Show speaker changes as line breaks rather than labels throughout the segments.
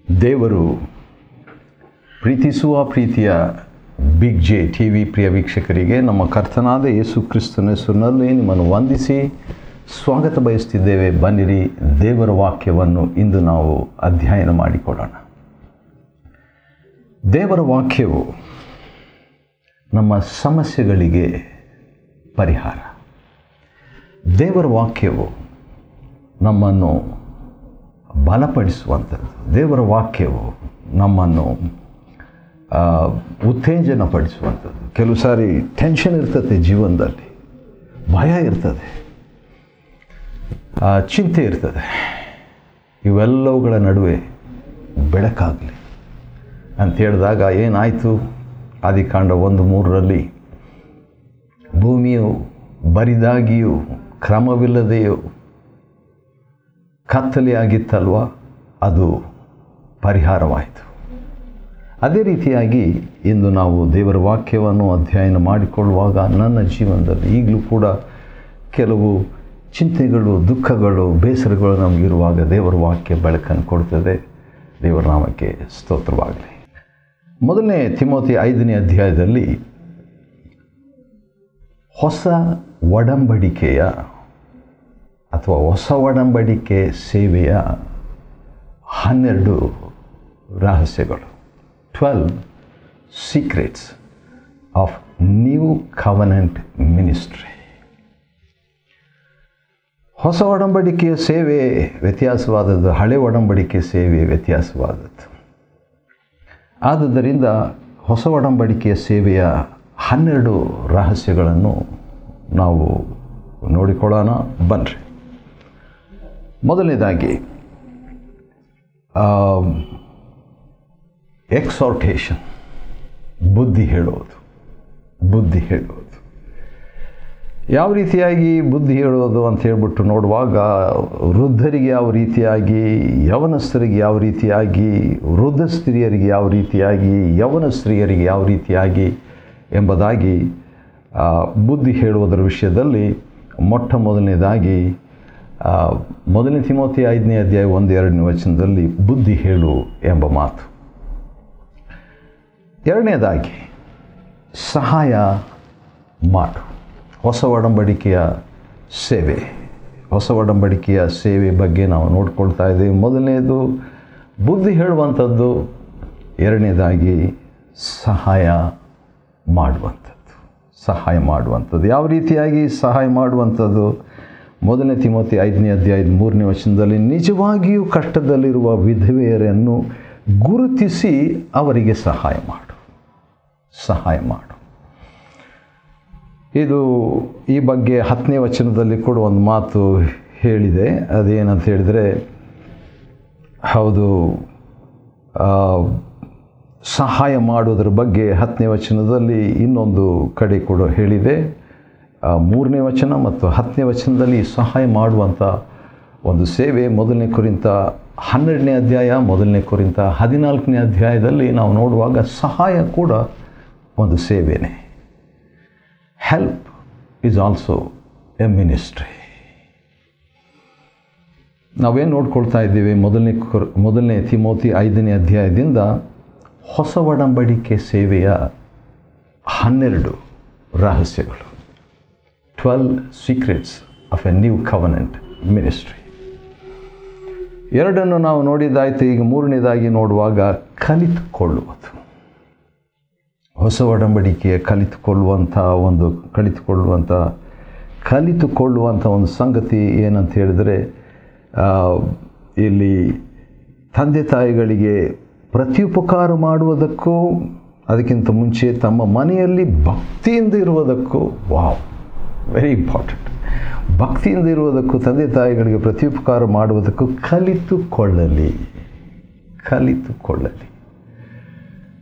ದೇವರು ಪ್ರೀತಿಸುವ ಪ್ರೀತಿಯ ಬಿಗ್ ಜೆ ಟಿ ವಿ ಪ್ರಿಯ ವೀಕ್ಷಕರಿಗೆ ನಮ್ಮ ಕರ್ತನಾದ ಯೇಸು ಕ್ರಿಸ್ತನ ಹೆಸರಿನಲ್ಲಿ ನಿಮ್ಮನ್ನು ವಂದಿಸಿ ಸ್ವಾಗತ ಬಯಸ್ತಿದ್ದೇವೆ. ಬನ್ನಿರಿ, ದೇವರ ವಾಕ್ಯವನ್ನು ಇಂದು ನಾವು ಅಧ್ಯಯನ ಮಾಡಿಕೊಳ್ಳೋಣ. ದೇವರ ವಾಕ್ಯವು ನಮ್ಮ ಸಮಸ್ಯೆಗಳಿಗೆ ಪರಿಹಾರ. ದೇವರ ವಾಕ್ಯವು ನಮ್ಮನ್ನು ಬಲಪಡಿಸುವಂಥದ್ದು. ದೇವರ ವಾಕ್ಯವು ನಮ್ಮನ್ನು ಉತ್ತೇಜನಪಡಿಸುವಂಥದ್ದು. ಕೆಲವು ಸಾರಿ ಟೆನ್ಷನ್ ಇರ್ತದೆ, ಜೀವನದಲ್ಲಿ ಭಯ ಇರ್ತದೆ, ಚಿಂತೆ ಇರ್ತದೆ. ಇವೆಲ್ಲವುಗಳ ನಡುವೆ ಬೆಳಕಾಗಲಿ ಅಂತ ಹೇಳಿದಾಗ ಏನಾಯಿತು? ಆದಿಕಾಂಡ 1:3 ಭೂಮಿಯು ಬರಿದಾಗಿಯೂ ಕ್ರಮವಿಲ್ಲದೆಯೂ ಕತ್ತಲೆಯಾಗಿತ್ತಲ್ವ, ಅದು ಪರಿಹಾರವಾಯಿತು. ಅದೇ ರೀತಿಯಾಗಿ ಇಂದು ನಾವು ದೇವರ ವಾಕ್ಯವನ್ನು ಅಧ್ಯಯನ ಮಾಡಿಕೊಳ್ಳುವಾಗ ನನ್ನ ಜೀವನದಲ್ಲಿ ಈಗಲೂ ಕೂಡ ಕೆಲವು ಚಿಂತೆಗಳು, ದುಃಖಗಳು, ಬೇಸರಗಳು ನಮಗಿರುವಾಗ ದೇವರ ವಾಕ್ಯ ಬೆಳಕನ್ನು ಕೊಡ್ತದೆ. ದೇವರ ನಾಮಕ್ಕೆ ಸ್ತೋತ್ರವಾಗಲಿ. 1 ತಿಮೋಥಿ 5ನೇ ಅಧ್ಯಾಯದಲ್ಲಿ ಹೊಸ ಒಡಂಬಡಿಕೆಯ ಅಥವಾ ಹೊಸ ಒಡಂಬಡಿಕೆ ಸೇವೆಯ 12 ರಹಸ್ಯಗಳು, 12 secrets of new covenant ministry. ಹೊಸ ಒಡಂಬಡಿಕೆಯ ಸೇವೆ ವ್ಯತ್ಯಾಸವಾದದ್ದು, ಹಳೆ ಒಡಂಬಡಿಕೆ ಸೇವೆ ವ್ಯತ್ಯಾಸವಾದದ್ದು. ಆದುದರಿಂದ ಹೊಸ ಒಡಂಬಡಿಕೆಯ ಸೇವೆಯ 12 ರಹಸ್ಯಗಳನ್ನು ನಾವು ನೋಡಿಕೊಳ್ಳೋಣ. ಬನ್ನಿರಿ. ಮೊದಲನೇದಾಗಿ ಎಕ್ಸಾರ್ಟೇಷನ್, ಬುದ್ಧಿ ಹೇಳೋದು. ಬುದ್ಧಿ ಹೇಳೋದು ಯಾವ ರೀತಿಯಾಗಿ ಬುದ್ಧಿ ಹೇಳೋದು ಅಂತ ಹೇಳ್ಬಿಟ್ಟು ನೋಡುವಾಗ, ವೃದ್ಧರಿಗೆ ಯಾವ ರೀತಿಯಾಗಿ, ಯವನಸ್ಥರಿಗೆ ಯಾವ ರೀತಿಯಾಗಿ, ವೃದ್ಧ ಸ್ತ್ರೀಯರಿಗೆ ಯಾವ ರೀತಿಯಾಗಿ, ಯವನ ಸ್ತ್ರೀಯರಿಗೆ ಯಾವ ರೀತಿಯಾಗಿ ಎಂಬುದಾಗಿ ಬುದ್ಧಿ ಹೇಳುವುದರ ವಿಷಯದಲ್ಲಿ ಮೊಟ್ಟ ಮೊದಲನೇದಾಗಿ 1 ತಿಮೋಥಿ 5ನೇ ಅಧ್ಯಾಯ 1-2ನೇ ವಚನದಲ್ಲಿ ಬುದ್ಧಿ ಹೇಳು ಎಂಬ ಮಾತು. ಎರಡನೇದಾಗಿ ಸಹಾಯ ಮಾಡು. ಹೊಸ ಒಡಂಬಡಿಕೆಯ ಸೇವೆ, ಹೊಸ ಒಡಂಬಡಿಕೆಯ ಸೇವೆ ಬಗ್ಗೆ ನಾವು ನೋಡ್ಕೊಳ್ತಾ ಇದ್ದೀವಿ. ಮೊದಲನೇದು ಬುದ್ಧಿ ಹೇಳುವಂಥದ್ದು, ಎರಡನೇದಾಗಿ ಸಹಾಯ ಮಾಡುವಂಥದ್ದು. ಸಹಾಯ ಮಾಡುವಂಥದ್ದು ಯಾವ ರೀತಿಯಾಗಿ ಸಹಾಯ ಮಾಡುವಂಥದ್ದು? 1 ತಿಮೋಥಿ 5ನೇ ಅಧ್ಯಾಯ 3ನೇ ವಚನದಲ್ಲಿ ನಿಜವಾಗಿಯೂ ಕಷ್ಟದಲ್ಲಿರುವ ವಿಧವೆಯರನ್ನು ಗುರುತಿಸಿ ಅವರಿಗೆ ಸಹಾಯ ಮಾಡು. ಸಹಾಯ ಮಾಡು. ಇದು ಈ ಬಗ್ಗೆ 10ನೇ ವಚನದಲ್ಲಿ ಕೂಡ ಒಂದು ಮಾತು ಹೇಳಿದೆ. ಅದೇನಂತ ಹೇಳಿದರೆ, ಹೌದು, ಸಹಾಯ ಮಾಡೋದ್ರ ಬಗ್ಗೆ 10ನೇ ವಚನದಲ್ಲಿ ಇನ್ನೊಂದು ಕಡೆ ಕೂಡ ಹೇಳಿದೆ. 3ನೇ ವಚನ ಮತ್ತು 10ನೇ ವಚನದಲ್ಲಿ ಸಹಾಯ ಮಾಡುವಂಥ ಒಂದು ಸೇವೆ 1 ಕೊರಿಂಥ 12ನೇ ಅಧ್ಯಾಯ, 1 ಕೊರಿಂಥ 14ನೇ ಅಧ್ಯಾಯದಲ್ಲಿ ನಾವು ನೋಡುವಾಗ ಸಹಾಯ ಕೂಡ ಒಂದು ಸೇವೆನೇ. Help is also a ministry. ನಾವೇನು ನೋಡ್ಕೊಳ್ತಾ ಇದ್ದೀವಿ? 1 ತಿಮೋಥಿ 5ನೇ ಅಧ್ಯಾಯದಿಂದ ಹೊಸ ಒಡಂಬಡಿಕೆ ಸೇವೆಯ 12 ರಹಸ್ಯಗಳು, 12 secrets of A new covenant ministry. ಎರಡನ್ನು ನಾವು ನೋಡಿದ್ದಾಯಿತು. ಈಗ ಮೂರನೇದಾಗಿ ನೋಡುವಾಗ ಕಲಿತುಕೊಳ್ಳುವುದು. ಹೊಸ ಒಡಂಬಡಿಕೆಯ ಕಲಿತುಕೊಳ್ಳುವಂಥ ಒಂದು ಸಂಗತಿ ಏನಂತ ಹೇಳಿದರೆ, ಇಲ್ಲಿ ತಂದೆ ತಾಯಿಗಳಿಗೆ ಪ್ರತ್ಯುಪಕಾರ ಮಾಡುವುದಕ್ಕೂ, ಅದಕ್ಕಿಂತ ಮುಂಚೆ ತಮ್ಮ ಮನೆಯಲ್ಲಿ ಭಕ್ತಿಯಿಂದ ಇರುವುದಕ್ಕೂ, ವಾವ್, ವೆರಿ ಇಂಪಾರ್ಟೆಂಟ್. ಭಕ್ತಿಯಿಂದ ಇರುವುದಕ್ಕೂ, ತಂದೆ ತಾಯಿಗಳಿಗೆ ಪ್ರತ್ಯುಪಕಾರ ಮಾಡುವುದಕ್ಕೂ ಕಲಿತುಕೊಳ್ಳಲಿ.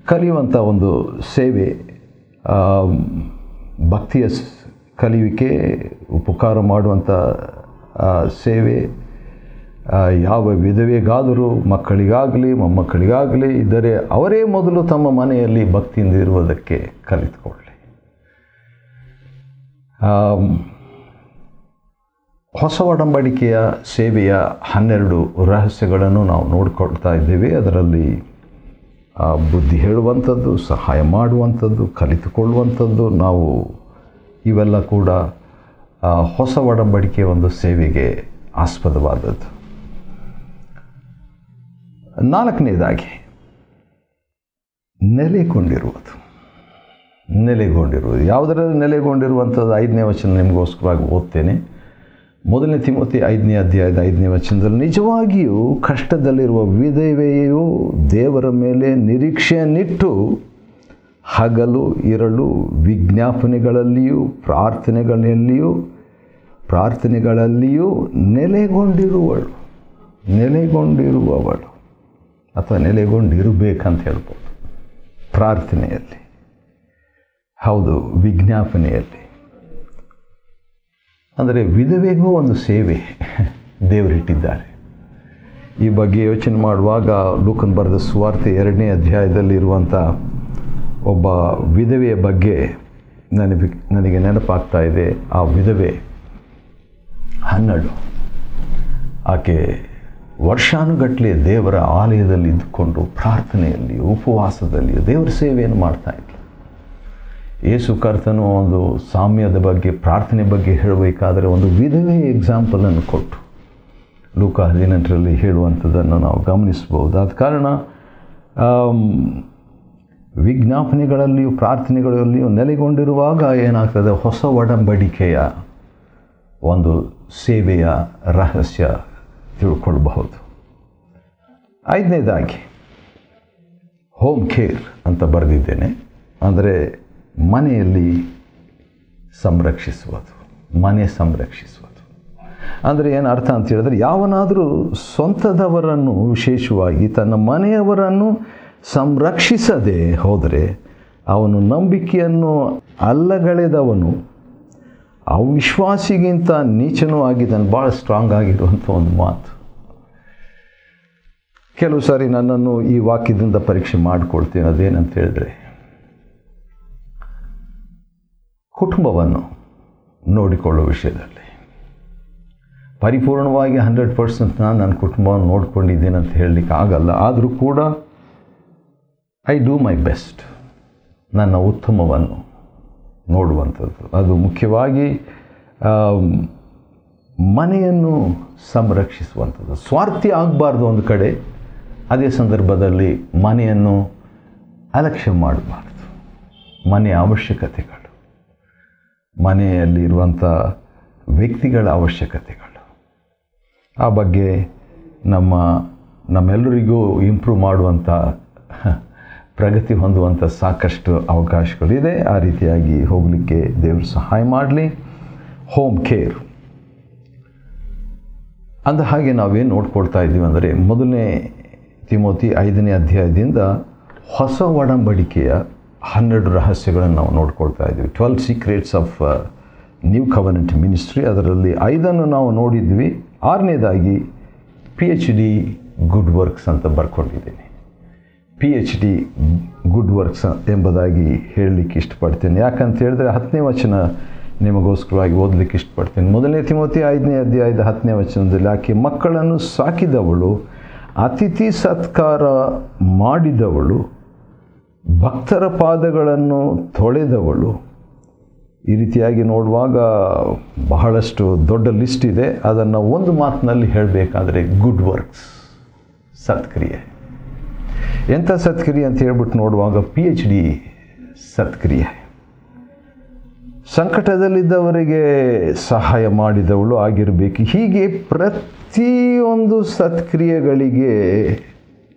ಕಲಿಯುವಂಥ ಒಂದು ಸೇವೆ, ಭಕ್ತಿಯ ಕಲಿಯುವಿಕೆ, ಉಪಕಾರ ಮಾಡುವಂಥ ಸೇವೆ ಯಾವ ವಿಧವೆಗಾದರೂ, ಮಕ್ಕಳಿಗಾಗಲಿ ಮೊಮ್ಮಕ್ಕಳಿಗಾಗಲಿ ಇದ್ದರೆ ಅವರೇ ಮೊದಲು ತಮ್ಮ ಮನೆಯಲ್ಲಿ ಭಕ್ತಿಯಿಂದ ಇರುವುದಕ್ಕೆ ಕಲಿತುಕೊಳ್ಳಿ. ಹೊಸ ಒಡಂಬಡಿಕೆಯ ಸೇವೆಯ 12 ರಹಸ್ಯಗಳನ್ನು ನಾವು ನೋಡಿಕೊಳ್ತಾ ಇದ್ದೇವೆ. ಅದರಲ್ಲಿ ಬುದ್ಧಿ ಹೇಳುವಂಥದ್ದು, ಸಹಾಯ ಮಾಡುವಂಥದ್ದು, ಕಲಿತುಕೊಳ್ಳುವಂಥದ್ದು, ನಾವು ಇವೆಲ್ಲ ಕೂಡ ಹೊಸ ಒಡಂಬಡಿಕೆಯ ಒಂದು ಸೇವೆಗೆ ಆಸ್ಪದವಾದದ್ದು. 4ನೇದಾಗಿ ನೆಲೆಗೊಂಡಿರುವುದು. ಯಾವುದರಲ್ಲಿ ನೆಲೆಗೊಂಡಿರುವಂಥದ್ದು? 5ನೇ ವಚನ ನಿಮಗೋಸ್ಕರವಾಗಿ ಓದ್ತೇನೆ. 1 ತಿಮೋತಿ 5ನೇ ಅಧ್ಯಾಯದ 5ನೇ ವಚನದಲ್ಲಿ, ನಿಜವಾಗಿಯೂ ಕಷ್ಟದಲ್ಲಿರುವ ವಿಧವೆಯು ದೇವರ ಮೇಲೆ ನಿರೀಕ್ಷೆಯನ್ನಿಟ್ಟು ಹಗಲು ಇರಳು ವಿಜ್ಞಾಪನೆಗಳಲ್ಲಿಯೂ ಪ್ರಾರ್ಥನೆಗಳಲ್ಲಿಯೂ ನೆಲೆಗೊಂಡಿರುವವಳು ಅಥವಾ ನೆಲೆಗೊಂಡಿರಬೇಕಂತ ಹೇಳ್ಬೋದು. ಪ್ರಾರ್ಥನೆಯಲ್ಲಿ, ಹೌದು, ವಿಜ್ಞಾಪನೆಯಲ್ಲಿ. ಅಂದರೆ ವಿಧವೆಗೂ ಒಂದು ಸೇವೆ ದೇವರಿಟ್ಟಿದ್ದಾರೆ. ಈ ಬಗ್ಗೆ ಯೋಚನೆ ಮಾಡುವಾಗ ಲೂಕನ ಬರೆದ ಸುವಾರ್ತೆ 2ನೇ ಅಧ್ಯಾಯದಲ್ಲಿರುವಂಥ ಒಬ್ಬ ವಿಧವೆಯ ಬಗ್ಗೆ ನನಗೆ ನೆನಪಾಗ್ತಾ ಇದೆ. ಆ ವಿಧವೆ ಹನ್ನಳು. ಆಕೆ ವರ್ಷಾನುಗಟ್ಟಲೆ ದೇವರ ಆಲಯದಲ್ಲಿ ಇದ್ದುಕೊಂಡು ಪ್ರಾರ್ಥನೆಯಲ್ಲಿ, ಉಪವಾಸದಲ್ಲಿ ದೇವರ ಸೇವೆಯನ್ನು ಮಾಡ್ತಾಯಿದ್ಲು. ಯೇಸು ಕರ್ತನು ಒಂದು ಸಾಮ್ಯದ ಬಗ್ಗೆ, ಪ್ರಾರ್ಥನೆ ಬಗ್ಗೆ ಹೇಳಬೇಕಾದರೆ ಒಂದು ವಿಧವೆ ಎಕ್ಸಾಂಪಲನ್ನು ಕೊಟ್ಟು ಲೂಕ 18ರಲ್ಲಿ ಹೇಳುವಂಥದ್ದನ್ನು ನಾವು ಗಮನಿಸ್ಬೋದು. ಆದ ಕಾರಣ ವಿಜ್ಞಾಪನೆಗಳಲ್ಲಿಯೂ ಪ್ರಾರ್ಥನೆಗಳಲ್ಲಿಯೂ ನೆಲೆಗೊಂಡಿರುವಾಗ ಏನಾಗ್ತದೆ? ಹೊಸ ಒಡಂಬಡಿಕೆಯ ಒಂದು ಸೇವೆಯ ರಹಸ್ಯ ತಿಳ್ಕೊಳ್ಬಹುದು. 5ನೇದಾಗಿ ಹೋಮ್ ಕೇರ್ ಅಂತ ಬರೆದಿದ್ದೇನೆ. ಅಂದರೆ ಮನೆಯಲ್ಲಿ ಮನೆ ಸಂರಕ್ಷಿಸುವುದು. ಅಂದರೆ ಏನು ಅರ್ಥ ಅಂತ ಹೇಳಿದ್ರೆ, ಯಾವನಾದರೂ ಸ್ವಂತದವರನ್ನು, ವಿಶೇಷವಾಗಿ ತನ್ನ ಮನೆಯವರನ್ನು ಸಂರಕ್ಷಿಸದೆ ಹೋದರೆ ಅವನು ನಂಬಿಕೆಯನ್ನು ಅಲ್ಲಗಳೆದವನು, ಅವಿಶ್ವಾಸಿಗಿಂತ ನೀಚನೂ ಆಗಿದ್ದಾನೆ. ಭಾಳ ಸ್ಟ್ರಾಂಗ್ ಆಗಿರುವಂಥ ಒಂದು ಮಾತು. ಕೆಲವು ಸಾರಿ ನನ್ನನ್ನು ಈ ವಾಕ್ಯದಿಂದ ಪರೀಕ್ಷೆ ಮಾಡಿಕೊಳ್ತೀನಿ. ಅದೇನಂತ ಹೇಳಿದ್ರೆ, ಕುಟುಂಬವನ್ನು ನೋಡಿಕೊಳ್ಳುವ ವಿಷಯದಲ್ಲಿ ಪರಿಪೂರ್ಣವಾಗಿ 100% ನಾನು ನನ್ನ ಕುಟುಂಬವನ್ನು ನೋಡ್ಕೊಂಡಿದ್ದೀನಿ ಅಂತ ಹೇಳಲಿಕ್ಕೆ ಆಗಲ್ಲ. ಆದರೂ ಕೂಡ ಐ ಡೂ ಮೈ ಬೆಸ್ಟ್, ನನ್ನ ಉತ್ತಮವನ್ನು ನೋಡುವಂಥದ್ದು. ಅದು ಮುಖ್ಯವಾಗಿ ಮನೆಯನ್ನು ಸಂರಕ್ಷಿಸುವಂಥದ್ದು. ಸ್ವಾರ್ಥಿ ಆಗಬಾರ್ದು ಒಂದು ಕಡೆ, ಅದೇ ಸಂದರ್ಭದಲ್ಲಿ ಮನೆಯನ್ನು ಅಲಕ್ಷ್ಯ ಮಾಡಬಾರ್ದು. ಮನೆಯ ಅವಶ್ಯಕತೆಗಳು, ಮನೆಯಲ್ಲಿರುವಂಥ ವ್ಯಕ್ತಿಗಳ ಅವಶ್ಯಕತೆಗಳು, ಆ ಬಗ್ಗೆ ನಮ್ಮೆಲ್ಲರಿಗೂ ಇಂಪ್ರೂವ್ ಮಾಡುವಂಥ, ಪ್ರಗತಿ ಹೊಂದುವಂಥ ಸಾಕಷ್ಟು ಅವಕಾಶಗಳಿದೆ. ಆ ರೀತಿಯಾಗಿ ಹೋಗಲಿಕ್ಕೆ ದೇವರು ಸಹಾಯ ಮಾಡಲಿ. ಹೋಮ್ ಕೇರ್ ಅಂದ ಹಾಗೆ ನಾವೇನು ನೋಡ್ಕೊಳ್ತಾ ಇದ್ದೀವಿ ಅಂದರೆ, 1 ತಿಮೋತಿ 5ನೇ ಅಧ್ಯಾಯದಿಂದ ಹೊಸ ಒಡಂಬಡಿಕೆಯ 12 ರಹಸ್ಯಗಳನ್ನು ನಾವು ನೋಡ್ಕೊಳ್ತಾ ಇದ್ದೀವಿ. 12 secrets of new covenant ministry. ಅದರಲ್ಲಿ 5 ನಾವು ನೋಡಿದ್ವಿ. 6ನೇದಾಗಿ PhD ಗುಡ್ ವರ್ಕ್ಸ್ ಅಂತ ಬರ್ಕೊಂಡಿದ್ದೀನಿ. PhD ಗುಡ್ ವರ್ಕ್ಸ್ ಎಂಬುದಾಗಿ ಹೇಳಲಿಕ್ಕೆ ಇಷ್ಟಪಡ್ತೀನಿ. ಯಾಕಂತ ಹೇಳಿದ್ರೆ 10ನೇ ವಚನ ನಿಮಗೋಸ್ಕರವಾಗಿ ಓದಲಿಕ್ಕೆ ಇಷ್ಟಪಡ್ತೀನಿ. 1 ತಿಮೋತಿ 5ನೇ ಅಧ್ಯಾಯದ 10ನೇ ವಚನದಲ್ಲಿ, ಆಕೆ ಮಕ್ಕಳನ್ನು ಸಾಕಿದವಳು, ಅತಿಥಿ ಸತ್ಕಾರ ಮಾಡಿದವಳು, ಭಕ್ತರ ಪಾದಗಳನ್ನು ತೊಳೆದವಳು. ಈ ರೀತಿಯಾಗಿ ನೋಡುವಾಗ ಬಹಳಷ್ಟು ದೊಡ್ಡ ಲಿಸ್ಟ್ ಇದೆ. ಅದನ್ನು ಒಂದು ಮಾತಿನಲ್ಲಿ ಹೇಳಬೇಕಾದ್ರೆ ಗುಡ್ ವರ್ಕ್ಸ್, ಸತ್ಕ್ರಿಯೆ. ಎಂಥ ಸತ್ಕ್ರಿಯೆ ಅಂತ ಹೇಳ್ಬಿಟ್ಟು ನೋಡುವಾಗ PhD ಸತ್ಕ್ರಿಯೆ. ಸಂಕಟದಲ್ಲಿದ್ದವರಿಗೆ ಸಹಾಯ ಮಾಡಿದವಳು ಆಗಿರಬೇಕು. ಹೀಗೆ ಪ್ರತಿಯೊಂದು ಸತ್ಕ್ರಿಯೆಗಳಿಗೆ,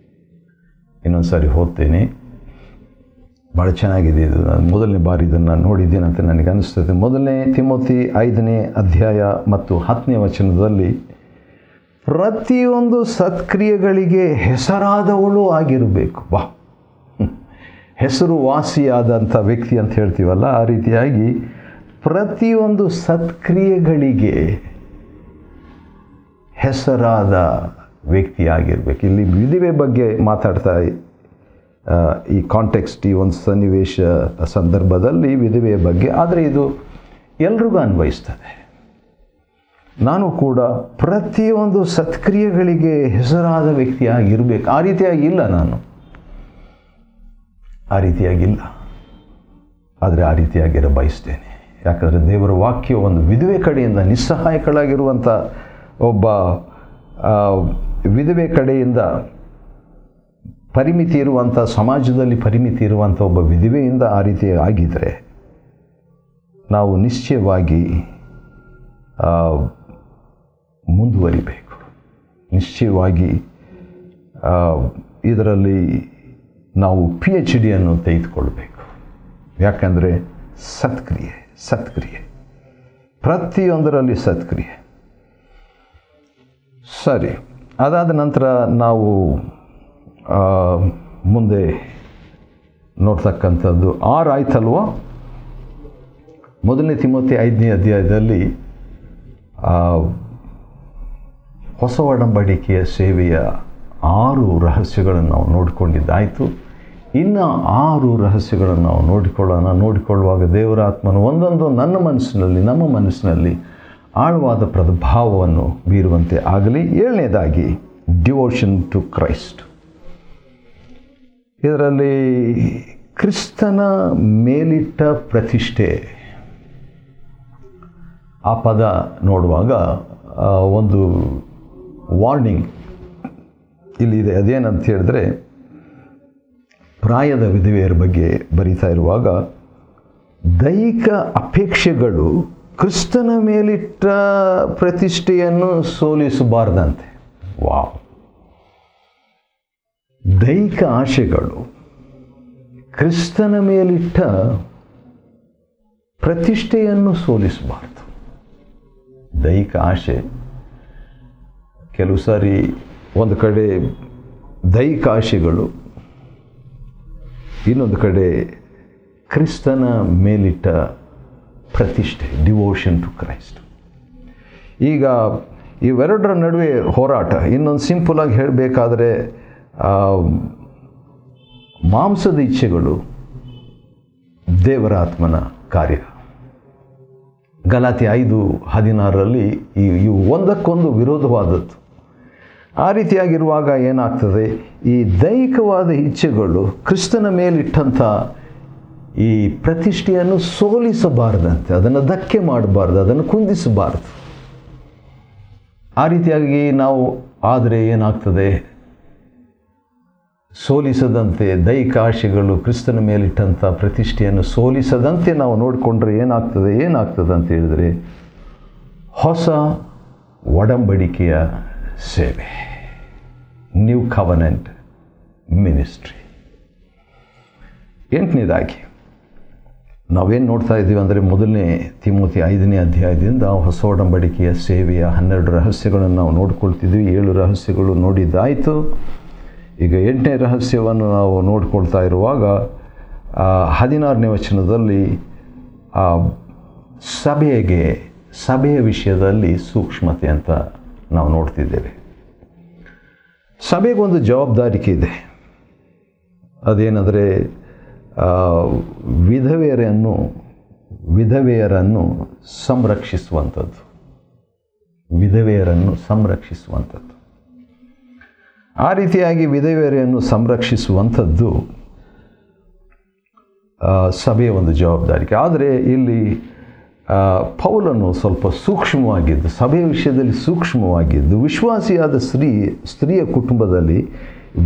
ಇನ್ನೊಂದು ಸಾರಿ ಓದ್ತೇನೆ, ಭಾಳ ಚೆನ್ನಾಗಿದೆ ಇದು. ನಾನು ಮೊದಲನೇ ಬಾರಿ ಇದನ್ನು ನೋಡಿದ್ದೇನೆ ಅಂತ ನನಗೆ ಅನಿಸ್ತದೆ. 1 ತಿಮೋತಿ 5ನೇ ಅಧ್ಯಾಯ ಮತ್ತು 10ನೇ ವಚನದಲ್ಲಿ ಪ್ರತಿಯೊಂದು ಸತ್ಕ್ರಿಯೆಗಳಿಗೆ ಹೆಸರಾದವಳು ಆಗಿರಬೇಕು. ಹೆಸರು ವಾಸಿಯಾದಂಥ ವ್ಯಕ್ತಿ ಅಂತ ಹೇಳ್ತೀವಲ್ಲ, ಆ ರೀತಿಯಾಗಿ ಪ್ರತಿಯೊಂದು ಸತ್ಕ್ರಿಯೆಗಳಿಗೆ ಹೆಸರಾದ ವ್ಯಕ್ತಿಯಾಗಿರ್ಬೇಕು. ಇಲ್ಲಿ ವಿಧವೆ ಬಗ್ಗೆ ಮಾತಾಡ್ತಾ ಈ ಕಾಂಟೆಕ್ಸ್ಟ್, ಈ ಒಂದು ಸನ್ನಿವೇಶ ಸಂದರ್ಭದಲ್ಲಿ ವಿಧವೆಯ ಬಗ್ಗೆ, ಆದರೆ ಇದು ಎಲ್ರಿಗೂ ಅನ್ವಯಿಸ್ತದೆ. ನಾನು ಕೂಡ ಪ್ರತಿಯೊಂದು ಸತ್ಕ್ರಿಯೆಗಳಿಗೆ ಹೆಸರಾದ ವ್ಯಕ್ತಿಯಾಗಿರಬೇಕು. ಆ ರೀತಿಯಾಗಿಲ್ಲ, ನಾನು ಆ ರೀತಿಯಾಗಿಲ್ಲ. ಆದರೆ ಆ ರೀತಿಯಾಗಿರ ಬಯಸ್ತೇನೆ. ಯಾಕಂದರೆ ದೇವರ ವಾಕ್ಯ ಒಂದು ವಿಧವೆ ಕಡೆಯಿಂದ, ನಿಸ್ಸಹಾಯಕಳಾಗಿರುವಂಥ ಒಬ್ಬ ವಿಧವೆ ಕಡೆಯಿಂದ, ಪರಿಮಿತಿ ಇರುವಂಥ ಸಮಾಜದಲ್ಲಿ ಪರಿಮಿತಿ ಇರುವಂಥ ಒಬ್ಬ ವಿಧವೆಯಿಂದ ಆ ರೀತಿ ಆಗಿದ್ದರೆ ನಾವು ನಿಶ್ಚಯವಾಗಿ ಮುಂದುವರಿಬೇಕು. ನಿಶ್ಚಯವಾಗಿ ಇದರಲ್ಲಿ ನಾವು PhD ತೆಗೆದುಕೊಳ್ಬೇಕು. ಯಾಕಂದರೆ ಸತ್ಕ್ರಿಯೆ ಪ್ರತಿಯೊಂದರಲ್ಲಿ ಸತ್ಕ್ರಿಯೆ. ಸರಿ, ಅದಾದ ನಂತರ ನಾವು ಮುಂದೆ ನೋಡ್ತಕ್ಕಂಥದ್ದು 6 ಆಯ್ತಲ್ವ. 1 ತಿಮೋಥೆ 5ನೇ ಅಧ್ಯಾಯದಲ್ಲಿ ಹೊಸ ಒಡಂಬಡಿಕೆಯ ಸೇವೆಯ 6 ರಹಸ್ಯಗಳನ್ನು ನಾವು ನೋಡಿಕೊಂಡಿದ್ದಾಯಿತು. ಇನ್ನು 6 ರಹಸ್ಯಗಳನ್ನು ನಾವು ನೋಡಿಕೊಳ್ಳುವಾಗ ದೇವರ ಆತ್ಮನು ಒಂದೊಂದು ನಮ್ಮ ಮನಸ್ಸಿನಲ್ಲಿ ಆಳವಾದ ಪ್ರಭಾವವನ್ನು ಬೀರುವಂತೆ ಆಗಲಿ. 7ನೇದಾಗಿ ಡಿವೋಷನ್ ಟು ಕ್ರೈಸ್ಟ್. ಇದರಲ್ಲಿ ಕ್ರಿಸ್ತನ ಮೇಲಿಟ್ಟ ಪ್ರತಿಷ್ಠೆ, ಆ ಪದ ನೋಡುವಾಗ ಒಂದು ವಾರ್ನಿಂಗ್ ಇಲ್ಲಿದೆ. ಅದೇನಂತ ಹೇಳಿದ್ರೆ, ಪ್ರಾಯದ ವಿಧವೆಯರ ಬಗ್ಗೆ ಬರೀತಾ ಇರುವಾಗ, ದೈಹಿಕ ಅಪೇಕ್ಷೆಗಳು ಕ್ರಿಸ್ತನ ಮೇಲಿಟ್ಟ ಪ್ರತಿಷ್ಠೆಯನ್ನು ಸೋಲಿಸಬಾರ್ದಂತೆ. ವಾವ್! ದೈಹಿಕ ಆಶೆಗಳು ಕ್ರಿಸ್ತನ ಮೇಲಿಟ್ಟ ಪ್ರತಿಷ್ಠೆಯನ್ನು ಸೋಲಿಸಬಾರ್ದು. ದೈಹಿಕ ಆಶೆ ಕೆಲವು ಸಾರಿ ಒಂದು ಕಡೆ ದೈಹಿಕ ಆಶೆಗಳು, ಇನ್ನೊಂದು ಕಡೆ ಕ್ರಿಸ್ತನ ಮೇಲಿಟ್ಟ ಪ್ರತಿಷ್ಠೆ, ಡಿವೋಷನ್ ಟು ಕ್ರೈಸ್ಟ್. ಈಗ ಇವೆರಡರ ನಡುವೆ ಹೋರಾಟ. ಇನ್ನೊಂದು ಸಿಂಪಲಾಗಿ ಹೇಳಬೇಕಾದ್ರೆ, ಮಾಂಸದ ಇಚ್ಛೆಗಳು ದೇವರ ಆತ್ಮನ ಕಾರ್ಯ. ಗಲಾತ್ಯ 5:16 ಇವು ಒಂದಕ್ಕೊಂದು ವಿರೋಧವಾದದ್ದು. ಆ ರೀತಿಯಾಗಿರುವಾಗ ಏನಾಗ್ತದೆ, ಈ ದೈಹಿಕವಾದ ಇಚ್ಛೆಗಳು ಕ್ರಿಸ್ತನ ಮೇಲಿಟ್ಟಂಥ ಈ ಪ್ರತಿಷ್ಠೆಯನ್ನು ಸೋಲಿಸಬಾರದಂತೆ, ಅದನ್ನು ಧಕ್ಕೆ ಮಾಡಬಾರ್ದು, ಅದನ್ನು ಕುಂದಿಸಬಾರ್ದು. ಆ ರೀತಿಯಾಗಿ ನಾವು ಆದರೆ ಏನಾಗ್ತದೆ, ಸೋಲಿಸದಂತೆ, ದೈಹಿಕ ಆಶೆಗಳು ಕ್ರಿಸ್ತನ ಮೇಲಿಟ್ಟಂಥ ಪ್ರತಿಷ್ಠೆಯನ್ನು ಸೋಲಿಸದಂತೆ ನಾವು ನೋಡಿಕೊಂಡ್ರೆ ಏನಾಗ್ತದೆ ಅಂತ ಹೇಳಿದರೆ, ಹೊಸ ಒಡಂಬಡಿಕೆಯ ಸೇವೆ, ನ್ಯೂ ಕವನೆಂಟ್ ಮಿನಿಸ್ಟ್ರಿ. 8ನೇದಾಗಿ ನಾವೇನು ನೋಡ್ತಾ ಇದ್ದೀವಿ ಅಂದರೆ, 1 ತಿಮೋಥೆ 5ನೇ ಅಧ್ಯಾಯದಿಂದ ಹೊಸ ಒಡಂಬಡಿಕೆಯ ಸೇವೆಯ 12 ರಹಸ್ಯಗಳನ್ನು ನಾವು ನೋಡ್ಕೊಳ್ತಿದ್ವಿ. 7 ರಹಸ್ಯಗಳು ನೋಡಿದ್ದಾಯಿತು. ಈಗ 8ನೇ ರಹಸ್ಯವನ್ನು ನಾವು ನೋಡ್ಕೊಳ್ತಾ ಇರುವಾಗ 16ನೇ ವಚನದಲ್ಲಿ ಸಭೆಯ ವಿಷಯದಲ್ಲಿ ಸೂಕ್ಷ್ಮತೆ ಅಂತ ನಾವು ನೋಡ್ತಿದ್ದೇವೆ. ಸಭೆಗೊಂದು ಜವಾಬ್ದಾರಿಕೆ ಇದೆ. ಅದೇನೆಂದರೆ, ವಿಧವೆಯರನ್ನು ಸಂರಕ್ಷಿಸುವಂಥದ್ದು. ಆ ರೀತಿಯಾಗಿ ವಿಧವೆಯರನ್ನು ಸಂರಕ್ಷಿಸುವಂಥದ್ದು ಸಭೆಯ ಒಂದು ಜವಾಬ್ದಾರಿಕೆ. ಆದರೆ ಇಲ್ಲಿ ಪೌಲನು ಸ್ವಲ್ಪ ಸೂಕ್ಷ್ಮವಾಗಿದ್ದು, ಸಭೆಯ ವಿಷಯದಲ್ಲಿ ಸೂಕ್ಷ್ಮವಾಗಿದ್ದು, ವಿಶ್ವಾಸಿಯಾದ ಸ್ತ್ರೀಯ ಕುಟುಂಬದಲ್ಲಿ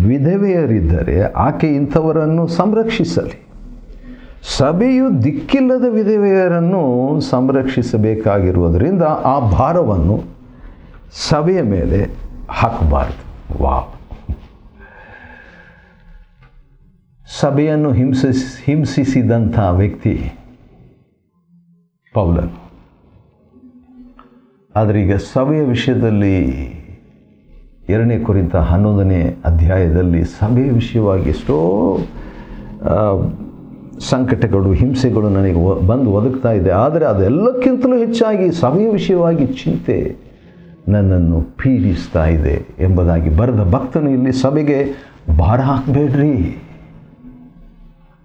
ವಿಧವೆಯರಿದ್ದರೆ ಆಕೆ ಇಂಥವರನ್ನು ಸಂರಕ್ಷಿಸಲಿ. ಸಭೆಯು ದಿಕ್ಕಿಲ್ಲದ ವಿಧವೆಯರನ್ನು ಸಂರಕ್ಷಿಸಬೇಕಾಗಿರುವುದರಿಂದ ಆ ಭಾರವನ್ನು ಸಭೆಯ ಮೇಲೆ ಹಾಕಬಾರದು. ಸಭೆಯನ್ನು ಹಿಂಸಿಸಿದಂಥ ವ್ಯಕ್ತಿ ಪೌಲನು. ಆದರೆ ಈಗ ಸಭೆಯ ವಿಷಯದಲ್ಲಿ 2 ಕೊರಿಂಥ 11ನೇ ಅಧ್ಯಾಯದಲ್ಲಿ ಸಭೆಯ ವಿಷಯವಾಗಿ ಎಷ್ಟೋ ಸಂಕಟಗಳು, ಹಿಂಸೆಗಳು ನನಗೆ ಬಂದು ಒದಗ್ತಾ ಇದೆ. ಆದರೆ ಅದೆಲ್ಲಕ್ಕಿಂತಲೂ ಹೆಚ್ಚಾಗಿ ಸಭೆಯ ವಿಷಯವಾಗಿ ಚಿಂತೆ ನನ್ನನ್ನು ಪೀಡಿಸ್ತಾ ಇದೆ ಎಂಬುದಾಗಿ ಬರೆದ ಭಕ್ತನು ಇಲ್ಲಿ ಸಭೆಗೆ ಭಾರ ಹಾಕಬೇಡ್ರಿ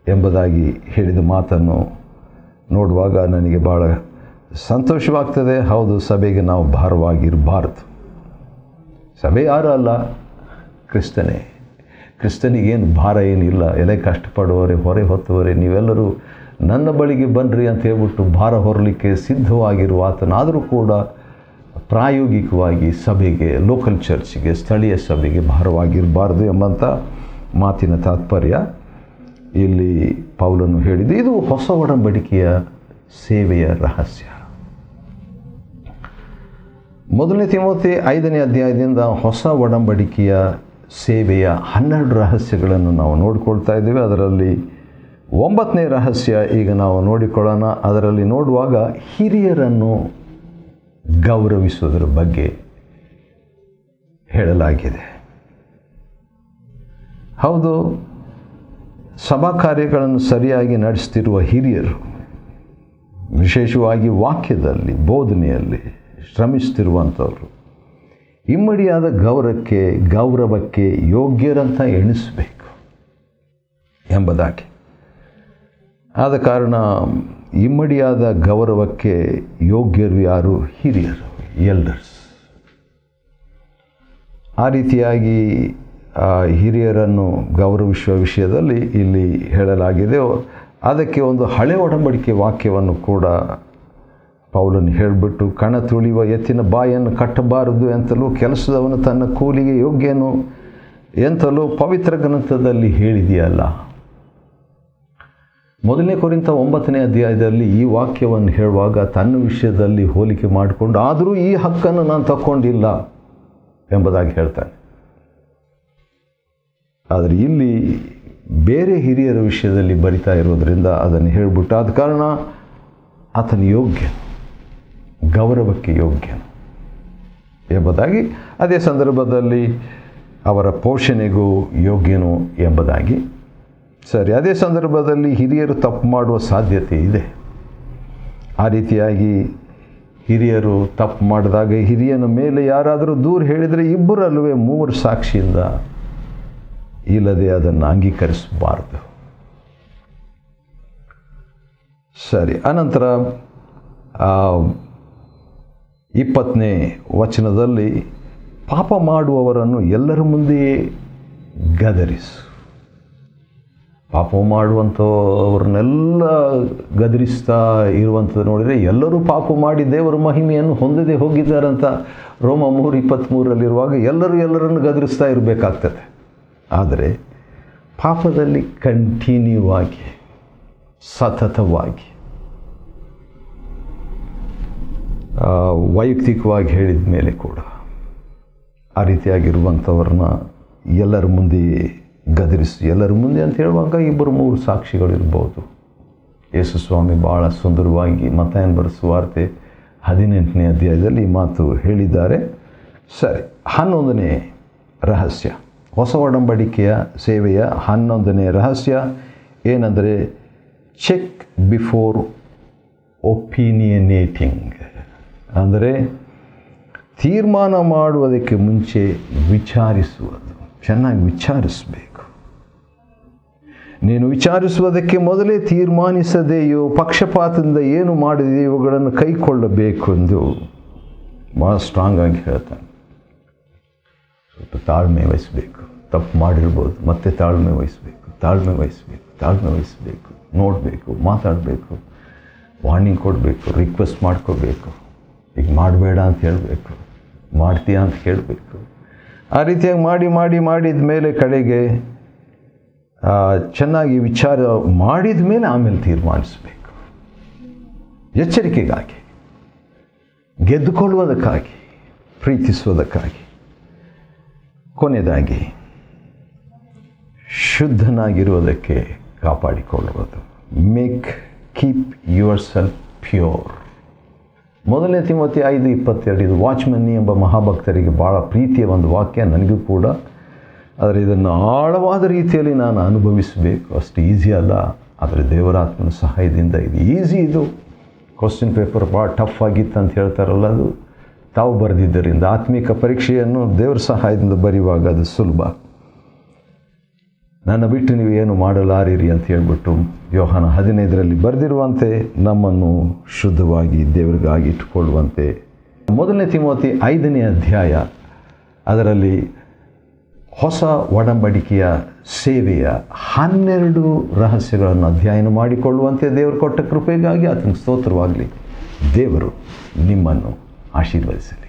ಎಂಬುದಾಗಿ ಹೇಳಿದ ಮಾತನ್ನು ನೋಡುವಾಗ ನನಗೆ ಭಾಳ ಸಂತೋಷವಾಗ್ತದೆ. ಹೌದು, ಸಭೆಗೆ ನಾವು ಭಾರವಾಗಿರಬಾರ್ದು. ಸಭೆ ಯಾರು ಅಲ್ಲ, ಕ್ರಿಸ್ತನೇ. ಕ್ರಿಸ್ತನಿಗೇನು ಭಾರ ಏನಿಲ್ಲ. ಎಲೆ ಕಷ್ಟಪಡುವವರೇ, ಹೊರೆ ಹೊತ್ತುವರೇ, ನೀವೆಲ್ಲರೂ ನನ್ನ ಬಳಿಗೆ ಬನ್ನಿರಿ ಅಂತ ಹೇಳ್ಬಿಟ್ಟು ಭಾರ ಹೊರಲಿಕ್ಕೆ ಸಿದ್ಧವಾಗಿರುವ ಆತನಾದರೂ ಕೂಡ ಪ್ರಾಯೋಗಿಕವಾಗಿ ಸಭೆಗೆ, ಲೋಕಲ್ ಚರ್ಚ್ಗೆ, ಸ್ಥಳೀಯ ಸಭೆಗೆ ಭಾರವಾಗಿರಬಾರ್ದು ಎಂಬಂಥ ಮಾತಿನ ತಾತ್ಪರ್ಯ ಇಲ್ಲಿ ಪೌಲನು ಹೇಳಿದ್ದು. ಇದು ಹೊಸ ಒಡಂಬಡಿಕೆಯ ಸೇವೆಯ ರಹಸ್ಯ. 1 ತಿಮೋಥೆ 5ನೇ ಅಧ್ಯಾಯದಿಂದ ಹೊಸ ಒಡಂಬಡಿಕೆಯ ಸೇವೆಯ 12 ರಹಸ್ಯಗಳನ್ನು ನಾವು ನೋಡಿಕೊಳ್ತಾ ಇದ್ದೇವೆ. ಅದರಲ್ಲಿ 9ನೇ ರಹಸ್ಯ ಈಗ ನಾವು ನೋಡಿಕೊಳ್ಳೋಣ. ಅದರಲ್ಲಿ ನೋಡುವಾಗ ಹಿರಿಯರನ್ನು ಗೌರವಿಸುವುದರ ಬಗ್ಗೆ ಹೇಳಲಾಗಿದೆ. ಹೌದು, ಸಭಾ ಕಾರ್ಯಗಳನ್ನು ಸರಿಯಾಗಿ ನಡೆಸ್ತಿರುವ ಹಿರಿಯರು, ವಿಶೇಷವಾಗಿ ವಾಕ್ಯದಲ್ಲಿ, ಬೋಧನೆಯಲ್ಲಿ ಶ್ರಮಿಸ್ತಿರುವಂಥವರು ಇಮ್ಮಡಿಯಾದ ಗೌರವಕ್ಕೆ ಯೋಗ್ಯರಂತ ಎಣಿಸಬೇಕು ಎಂಬುದಾಗಿ. ಆದ ಕಾರಣ ಇಮ್ಮಡಿಯಾದ ಗೌರವಕ್ಕೆ ಯೋಗ್ಯರು ಯಾರು? ಹಿರಿಯರು, ಎಲ್ಡರ್ಸ್. ಆ ರೀತಿಯಾಗಿ ಹಿರಿಯರನ್ನು ಗೌರವಿಸುವ ವಿಷಯದಲ್ಲಿ ಇಲ್ಲಿ ಹೇಳಲಾಗಿದೆ. ಅದಕ್ಕೆ ಒಂದು ಹಳೆ ಒಡಂಬಡಿಕೆ ವಾಕ್ಯವನ್ನು ಕೂಡ ಪೌಲನು ಹೇಳಿಬಿಟ್ಟು, ಕಣ ತುಳಿಯುವ ಎತ್ತಿನ ಬಾಯನ್ನು ಕಟ್ಟಬಾರದು ಎಂತಲೂ, ಕೆಲಸದವನು ತನ್ನ ಕೂಲಿಗೆ ಯೋಗ್ಯನು ಎಂತಲೂ ಪವಿತ್ರ ಗ್ರಂಥದಲ್ಲಿ ಹೇಳಿದೆಯಲ್ಲ. 1 ಕೊರಿಂಥ 9ನೇ ಅಧ್ಯಾಯದಲ್ಲಿ ಈ ವಾಕ್ಯವನ್ನು ಹೇಳುವಾಗ ತನ್ನ ವಿಷಯದಲ್ಲಿ ಹೋಲಿಕೆ ಮಾಡಿಕೊಂಡು, ಆದರೂ ಈ ಹಕ್ಕನ್ನು ನಾನು ತಕ್ಕೊಂಡಿಲ್ಲ ಎಂಬುದಾಗಿ ಹೇಳ್ತಾನೆ. ಆದರೆ ಇಲ್ಲಿ ಬೇರೆ ಹಿರಿಯರ ವಿಷಯದಲ್ಲಿ ಬರಿತಾ ಇರೋದರಿಂದ ಅದನ್ನು ಹೇಳಿಬಿಟ್ಟು, ಆದ ಕಾರಣ ಆತನ ಯೋಗ್ಯ, ಗೌರವಕ್ಕೆ ಯೋಗ್ಯನು ಎಂಬುದಾಗಿ, ಅದೇ ಸಂದರ್ಭದಲ್ಲಿ ಅವರ ಪೋಷಣೆಗೂ ಯೋಗ್ಯನು ಎಂಬುದಾಗಿ. ಸರಿ, ಅದೇ ಸಂದರ್ಭದಲ್ಲಿ ಹಿರಿಯರು ತಪ್ಪು ಮಾಡುವ ಸಾಧ್ಯತೆ ಇದೆ. ಆ ರೀತಿಯಾಗಿ ಹಿರಿಯರು ತಪ್ಪು ಮಾಡಿದಾಗ ಹಿರಿಯನ ಮೇಲೆ ಯಾರಾದರೂ ದೂರು ಹೇಳಿದರೆ ಇಬ್ಬರಲ್ಲವೇ 3 ಸಾಕ್ಷಿಯಿಂದ ಇಲ್ಲದೆ ಅದನ್ನು ಅಂಗೀಕರಿಸಬಾರ್ದು. ಸರಿ, ಅನಂತರ 20ನೇ ವಚನದಲ್ಲಿ ಪಾಪ ಮಾಡುವವರನ್ನು ಎಲ್ಲರ ಮುಂದೆಯೇ ಗದರಿಸು. ಪಾಪ ಮಾಡುವಂಥವ್ರನ್ನೆಲ್ಲ ಗದರಿಸ್ತಾ ಇರುವಂಥದ್ದು ನೋಡಿದರೆ ಎಲ್ಲರೂ ಪಾಪ ಮಾಡಿ ದೇವರ ಮಹಿಮೆಯನ್ನು ಹೊಂದದೆ ಹೋಗಿದ್ದಾರಂತ ರೋಮ 3:23 ಎಲ್ಲರನ್ನು ಗದರಿಸ್ತಾ ಇರಬೇಕಾಗ್ತದೆ. ಆದರೆ ಪಾಪದಲ್ಲಿ ಕಂಟಿನ್ಯೂ ಆಗಿ, ಸತತವಾಗಿ, ವೈಯಕ್ತಿಕವಾಗಿ ಹೇಳಿದ ಮೇಲೆ ಕೂಡ ಆ ರೀತಿಯಾಗಿರುವಂಥವ್ರನ್ನ ಎಲ್ಲರ ಮುಂದೆ ಗದರಿಸಿ, ಎಲ್ಲರ ಮುಂದೆ ಅಂತ ಹೇಳುವಾಗ 2-3 ಸಾಕ್ಷಿಗಳಿರ್ಬೋದು. ಯೇಸು ಸ್ವಾಮಿ ಭಾಳ ಸುಂದರವಾಗಿ ಮತ್ತಾಯನ ಬರೆಸುವಾರ್ತೆ 18ನೇ ಅಧ್ಯಾಯದಲ್ಲಿ ಈ ಮಾತು ಹೇಳಿದ್ದಾರೆ. ಸರಿ, 11ನೇ ರಹಸ್ಯ, ಹೊಸ ಒಡಂಬಡಿಕೆಯ ಸೇವೆಯ 11ನೇ ರಹಸ್ಯ ಏನೆಂದರೆ ಚೆಕ್ ಬಿಫೋರ್ ಒಪಿನಿಯನೇಟಿಂಗ್. ಅಂದರೆ ತೀರ್ಮಾನ ಮಾಡುವುದಕ್ಕೆ ಮುಂಚೆ ವಿಚಾರಿಸುವುದು. ಚೆನ್ನಾಗಿ ವಿಚಾರಿಸಬೇಕು. ನೀನು ವಿಚಾರಿಸುವುದಕ್ಕೆ ಮೊದಲೇ ತೀರ್ಮಾನಿಸದೆಯೋ ಪಕ್ಷಪಾತದಿಂದ ಏನು ಮಾಡಿದೆ ಇವುಗಳನ್ನು ಕೈಕೊಳ್ಳಬೇಕು ಎಂದು ಭಾಳ ಸ್ಟ್ರಾಂಗ್ ಆಗಿ ಹೇಳ್ತಾನೆ. ಸ್ವಲ್ಪ ತಾಳ್ಮೆ ವಹಿಸಬೇಕು. ತಪ್ಪು ಮಾಡಿರ್ಬೋದು, ಮತ್ತೆ ತಾಳ್ಮೆ ವಹಿಸಬೇಕು, ನೋಡಬೇಕು, ಮಾತಾಡಬೇಕು, ವಾರ್ನಿಂಗ್ ಕೊಡಬೇಕು, ರಿಕ್ವೆಸ್ಟ್ ಮಾಡ್ಕೋಬೇಕು. ಈಗ ಮಾಡಬೇಡ ಅಂತ ಹೇಳಬೇಕು, ಮಾಡ್ತೀಯಾ ಅಂತ ಕೇಳಬೇಕು. ಆ ರೀತಿಯಾಗಿ ಮಾಡಿದ ಮೇಲೆ ಕಡೆಗೆ ಚೆನ್ನಾಗಿ ವಿಚಾರ ಮಾಡಿದ ಮೇಲೆ ಆಮೇಲೆ ತೀರ್ಮಾನಿಸಬೇಕು. ಎಚ್ಚರಿಕೆಗಾಗಿ, ಗೆದ್ದುಕೊಳ್ಳುವುದಕ್ಕಾಗಿ, ಪ್ರೀತಿಸುವುದಕ್ಕಾಗಿ. ಕೊನೆಯದಾಗಿ ಶುದ್ಧನಾಗಿರುವುದಕ್ಕೆ ಕಾಪಾಡಿಕೊಳ್ಳುವುದು. Keep your self pure. 1 ತಿಮೋಥೆ 5:22 ಇದು ವಾಚ್ಮನ್ನಿ ಎಂಬ ಮಹಾಭಕ್ತರಿಗೆ ಭಾಳ ಪ್ರೀತಿಯ ಒಂದು ವಾಕ್ಯ, ನನಗೂ ಕೂಡ. ಆದರೆ ಇದನ್ನು ಆಳವಾದ ರೀತಿಯಲ್ಲಿ ನಾನು ಅನುಭವಿಸಬೇಕು. ಅಷ್ಟು ಈಸಿ ಅಲ್ಲ, ಆದರೆ ದೇವರಾತ್ಮನ ಸಹಾಯದಿಂದ ಇದು ಈಸಿ. ಇದು ಕ್ವಶ್ಚನ್ ಪೇಪರ್ ಭಾಳ ಟಫ್ ಆಗಿತ್ತು ಅಂತ ಹೇಳ್ತಾರಲ್ಲ, ಅದು ತಾವು ಬರೆದಿದ್ದರಿಂದ. ಆತ್ಮಿಕ ಪರೀಕ್ಷೆಯನ್ನು ದೇವರ ಸಹಾಯದಿಂದ ಬರೆಯುವಾಗ ಅದು ಸುಲಭ. ನನ್ನ ಬಿಟ್ಟು ನೀವು ಏನು ಮಾಡಲಾರಿರಿ ಅಂತ ಹೇಳ್ಬಿಟ್ಟು ಯೋಹಾನ 15ರಲ್ಲಿ ಬರೆದಿರುವಂತೆ ನಮ್ಮನ್ನು ಶುದ್ಧವಾಗಿ ದೇವರಿಗಾಗಿ ಇಟ್ಟುಕೊಳ್ಳುವಂತೆ 1 ತಿಮೋತಿ 5ನೇ ಅಧ್ಯಾಯ ಅದರಲ್ಲಿ ಹೊಸ ಒಡಂಬಡಿಕೆಯ ಸೇವೆಯ 12 ರಹಸ್ಯಗಳನ್ನು ಅಧ್ಯಯನ ಮಾಡಿಕೊಳ್ಳುವಂತೆ ದೇವರು ಕೊಟ್ಟ ಕೃಪೆಗಾಗಿ ಆತನಿಗೆ ಸ್ತೋತ್ರವಾಗಲಿ. ದೇವರು ನಿಮ್ಮನ್ನು ಆಶೀರ್ವದಿಸಲಿ.